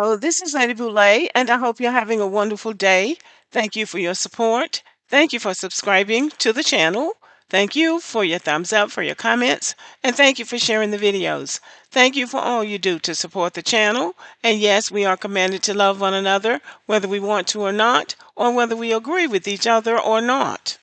Hello, this is Lady Boulay, and I hope you're having a wonderful day. Thank you for your support. Thank you for subscribing to the channel. Thank you for your thumbs up, for your comments, and thank you for sharing the videos. Thank you for all you do to support the channel. And yes, we are commanded to love one another, whether we want to or not, or whether we agree with each other or not.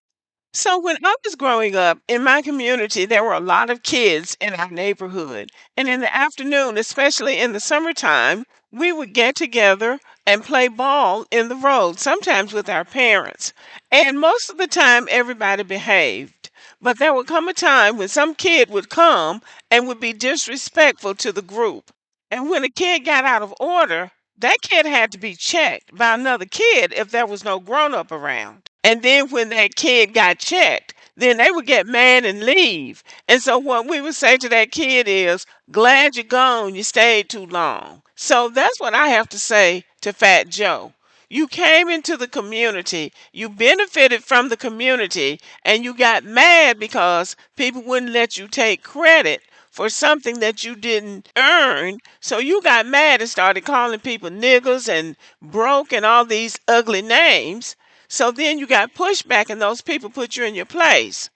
So when I was growing up in my community, there were a lot of kids in our neighborhood. And in the afternoon, especially in the summertime, we would get together and play ball in the road, sometimes with our parents. And most of the time, everybody behaved. But there would come a time when some kid would come and would be disrespectful to the group. And when a kid got out of order, that kid had to be checked by another kid if there was no grown up around. And then when that kid got checked, then they would get mad and leave. And so what we would say to that kid is, glad you're gone, you stayed too long. So that's what I have to say to Fat Joe. You came into the community, you benefited from the community, and you got mad because people wouldn't let you take credit for something that you didn't earn. So you got mad and started calling people niggers and broke and all these ugly names. So then you got pushback and those people put you in your place.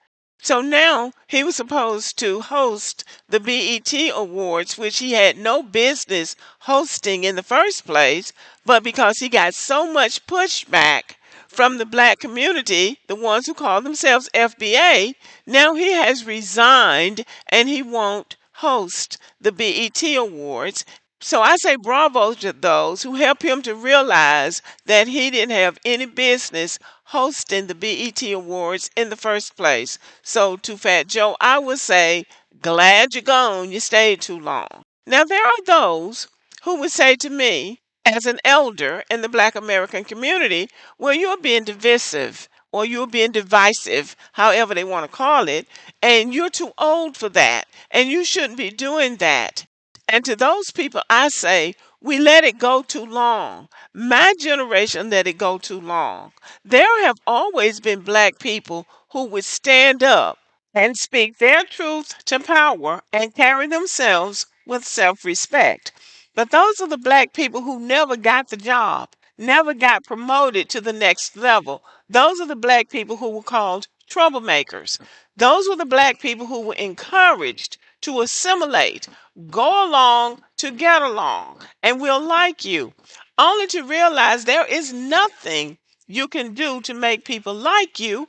So now he was supposed to host the BET Awards, which he had no business hosting in the first place, but because he got so much pushback from the black community, the ones who call themselves FBA, now he has resigned and he won't host the BET Awards. So I say bravo to those who help him to realize that he didn't have any business hosting the BET Awards in the first place. So to Fat Joe, I would say, glad you're gone, you stayed too long. Now there are those who would say to me, as an elder in the Black American community, well, you're being divisive or you're being divisive, however they want to call it, and you're too old for that, and you shouldn't be doing that. And to those people, I say, we let it go too long. My generation let it go too long. There have always been black people who would stand up and speak their truth to power and carry themselves with self respect. But those are the black people who never got the job, never got promoted to the next level. Those are the black people who were called troublemakers. Those were the black people who were encouraged to assimilate, go along to get along, and we'll like you. Only to realize there is nothing you can do to make people like you,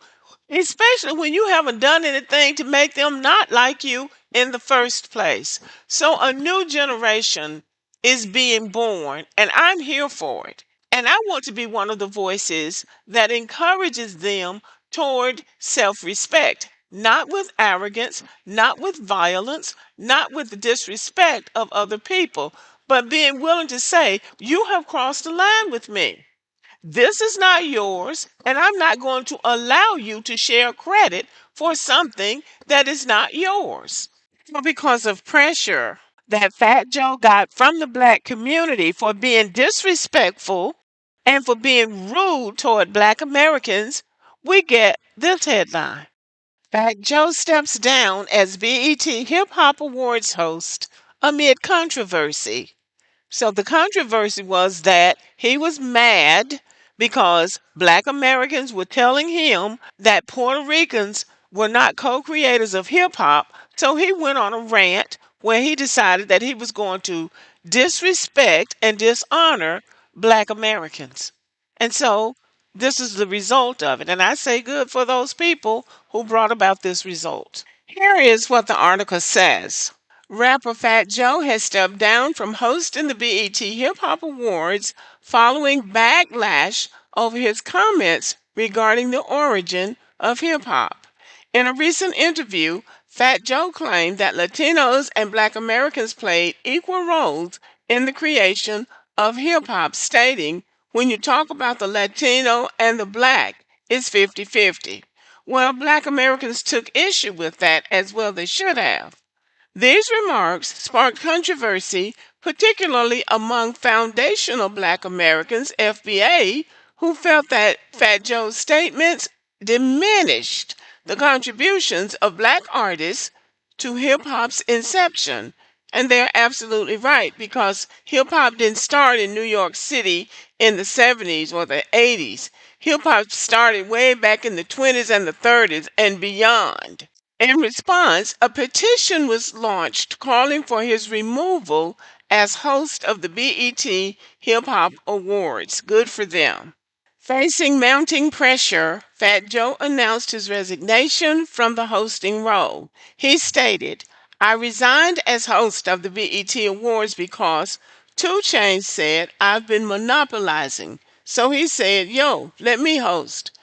especially when you haven't done anything to make them not like you in the first place. So a new generation is being born, and I'm here for it. And I want to be one of the voices that encourages them toward self respect, not with arrogance, not with violence, not with the disrespect of other people, but being willing to say, you have crossed the line with me. This is not yours, and I'm not going to allow you to share credit for something that is not yours. Well, because of pressure that Fat Joe got from the black community for being disrespectful and for being rude toward black Americans, we get this headline. Fat Joe steps down as BET Hip Hop Awards host amid controversy. So the controversy was that he was mad because black Americans were telling him that Puerto Ricans were not co-creators of hip hop. So he went on a rant where he decided that he was going to disrespect and dishonor black Americans. And so this is the result of it. And I say good for those people who brought about this result. Here is what the article says. Rapper Fat Joe has stepped down from hosting the BET Hip Hop Awards following backlash over his comments regarding the origin of hip hop. In a recent interview, Fat Joe claimed that Latinos and Black Americans played equal roles in the creation of hip hop, stating, when you talk about the Latino and the Black, it's 50-50. Well, Black Americans took issue with that, as well they should have. These remarks sparked controversy, particularly among foundational Black Americans, FBA, who felt that Fat Joe's statements diminished the contributions of Black artists to hip hop's inception And they're absolutely right because hip hop didn't start in New York City in the 70s or the 80s. Hip hop started way back in the 20s and the 30s and beyond. In response, a petition was launched calling for his removal as host of the BET Hip Hop Awards. Good for them. Facing mounting pressure, Fat Joe announced his resignation from the hosting role. He stated, I resigned as host of the BET Awards because 2 Chainz said I've been monopolizing. So he said, yo, let me host.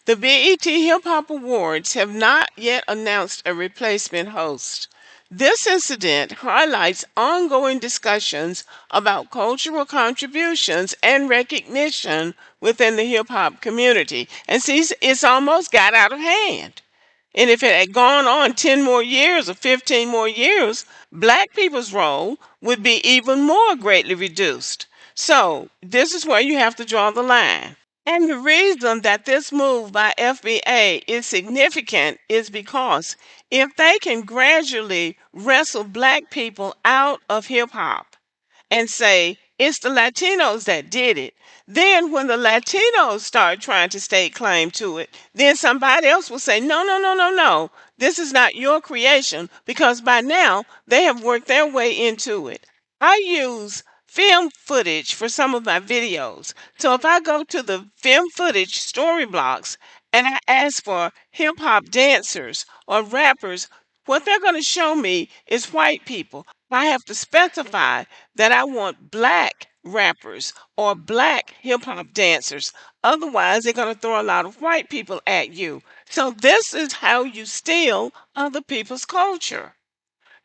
The BET Hip Hop Awards have not yet announced a replacement host. This incident highlights ongoing discussions about cultural contributions and recognition within the hip hop community. And see, it's almost got out of hand. And if it had gone on 10 more years or 15 more years, black people's role would be even more greatly reduced. So, this is where you have to draw the line. And the reason that this move by FBA is significant is because if they can gradually wrestle black people out of hip hop and say it's the Latinos that did it, then when the Latinos start trying to stake claim to it, then somebody else will say, no, no, no, no, no, this is not your creation because by now they have worked their way into it. I use film footage for some of my videos. So if I go to the film footage story blocks and I ask for hip hop dancers or rappers, what they're going to show me is white people. I have to specify that I want black rappers or black hip hop dancers. Otherwise, they're going to throw a lot of white people at you. So, this is how you steal other people's culture.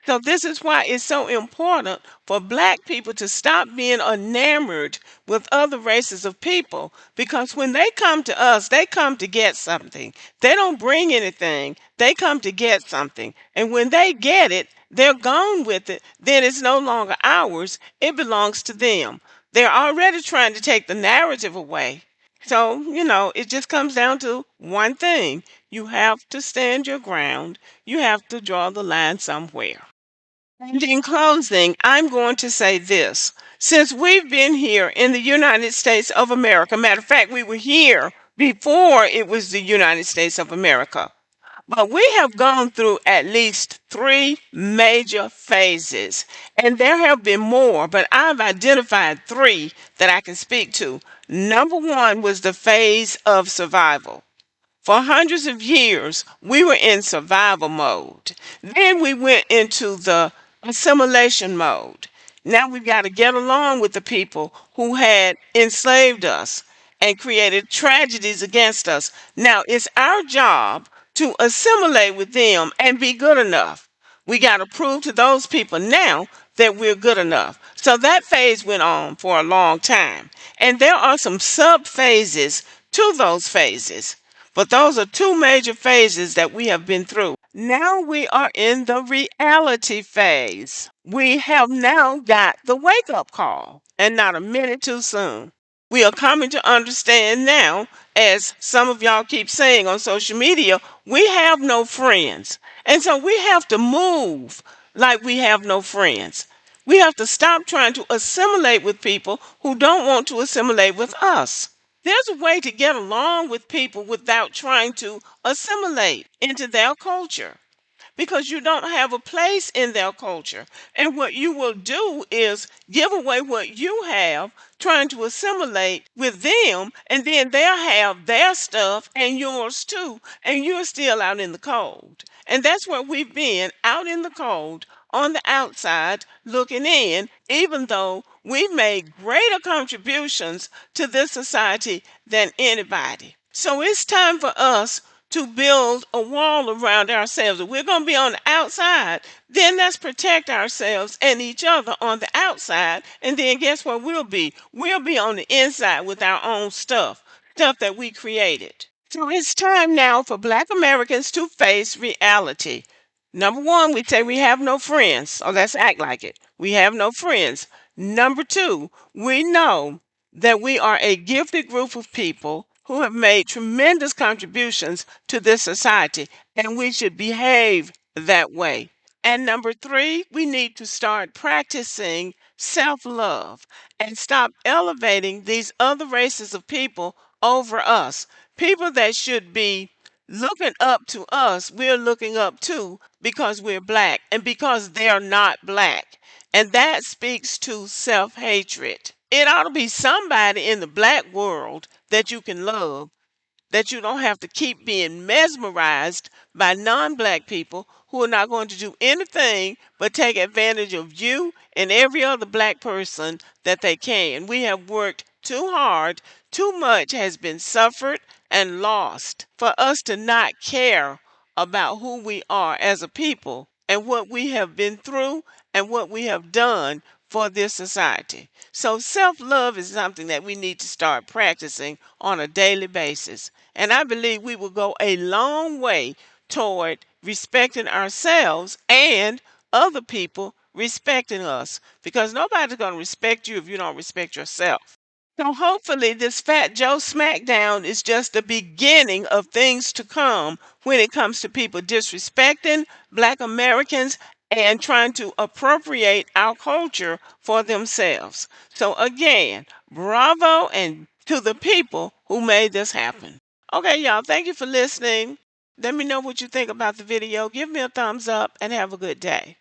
So this is why it's so important for black people to stop being enamored with other races of people because when they come to us, they come to get something. They don't bring anything. They come to get something. And when they get it, they're gone with it. Then it's no longer ours. It belongs to them. They're already trying to take the narrative away. So, it just comes down to one thing. You have to stand your ground. You have to draw the line somewhere. And in closing, I'm going to say this. Since we've been here in the United States of America, matter of fact, we were here before it was the United States of America, but we have gone through at least 3 major phases, and there have been more, but I've identified 3 that I can speak to. Number 1 was the phase of survival. For hundreds of years, we were in survival mode. Then we went into the assimilation mode. Now we've got to get along with the people who had enslaved us and created tragedies against us. Now it's our job to assimilate with them and be good enough. We got to prove to those people now that we're good enough. So that phase went on for a long time. And there are some sub phases to those phases. But those are 2 major phases that we have been through. Now we are in the reality phase. We have now got the wake up call, and not a minute too soon. We are coming to understand now, as some of y'all keep saying on social media, we have no friends. And so we have to move like we have no friends. We have to stop trying to assimilate with people who don't want to assimilate with us. There's a way to get along with people without trying to assimilate into their culture because you don't have a place in their culture. And what you will do is give away what you have, trying to assimilate with them, and then they'll have their stuff and yours too, and you're still out in the cold. And that's where we've been, out in the cold, on the outside, looking in, even though we've made greater contributions to this society than anybody. So it's time for us to build a wall around ourselves. If we're going to be on the outside, then let's protect ourselves and each other on the outside. And then guess what we'll be? We'll be on the inside with our own stuff that we created. So it's time now for Black Americans to face reality. Number 1, we say we have no friends. So let's act like it. We have no friends. Number 2, we know that we are a gifted group of people who have made tremendous contributions to this society, and we should behave that way. And number three, we need to start practicing self love and stop elevating these other races of people over us. People that should be looking up to us, we're looking up to because we're black and because they're not black. And that speaks to self hatred. It ought to be somebody in the black world that you can love, that you don't have to keep being mesmerized by non-black people who are not going to do anything but take advantage of you and every other black person that they can. We have worked too hard, too much has been suffered and lost for us to not care about who we are as a people and what we have been through and what we have done for this society. So self-love is something that we need to start practicing on a daily basis. And I believe we will go a long way toward respecting ourselves and other people respecting us, because nobody's going to respect you if you don't respect yourself. So hopefully this Fat Joe Smackdown is just the beginning of things to come when it comes to people disrespecting black Americans and trying to appropriate our culture for themselves. So again, bravo and to the people who made this happen. Okay, y'all, thank you for listening. Let me know what you think about the video. Give me a thumbs up and have a good day.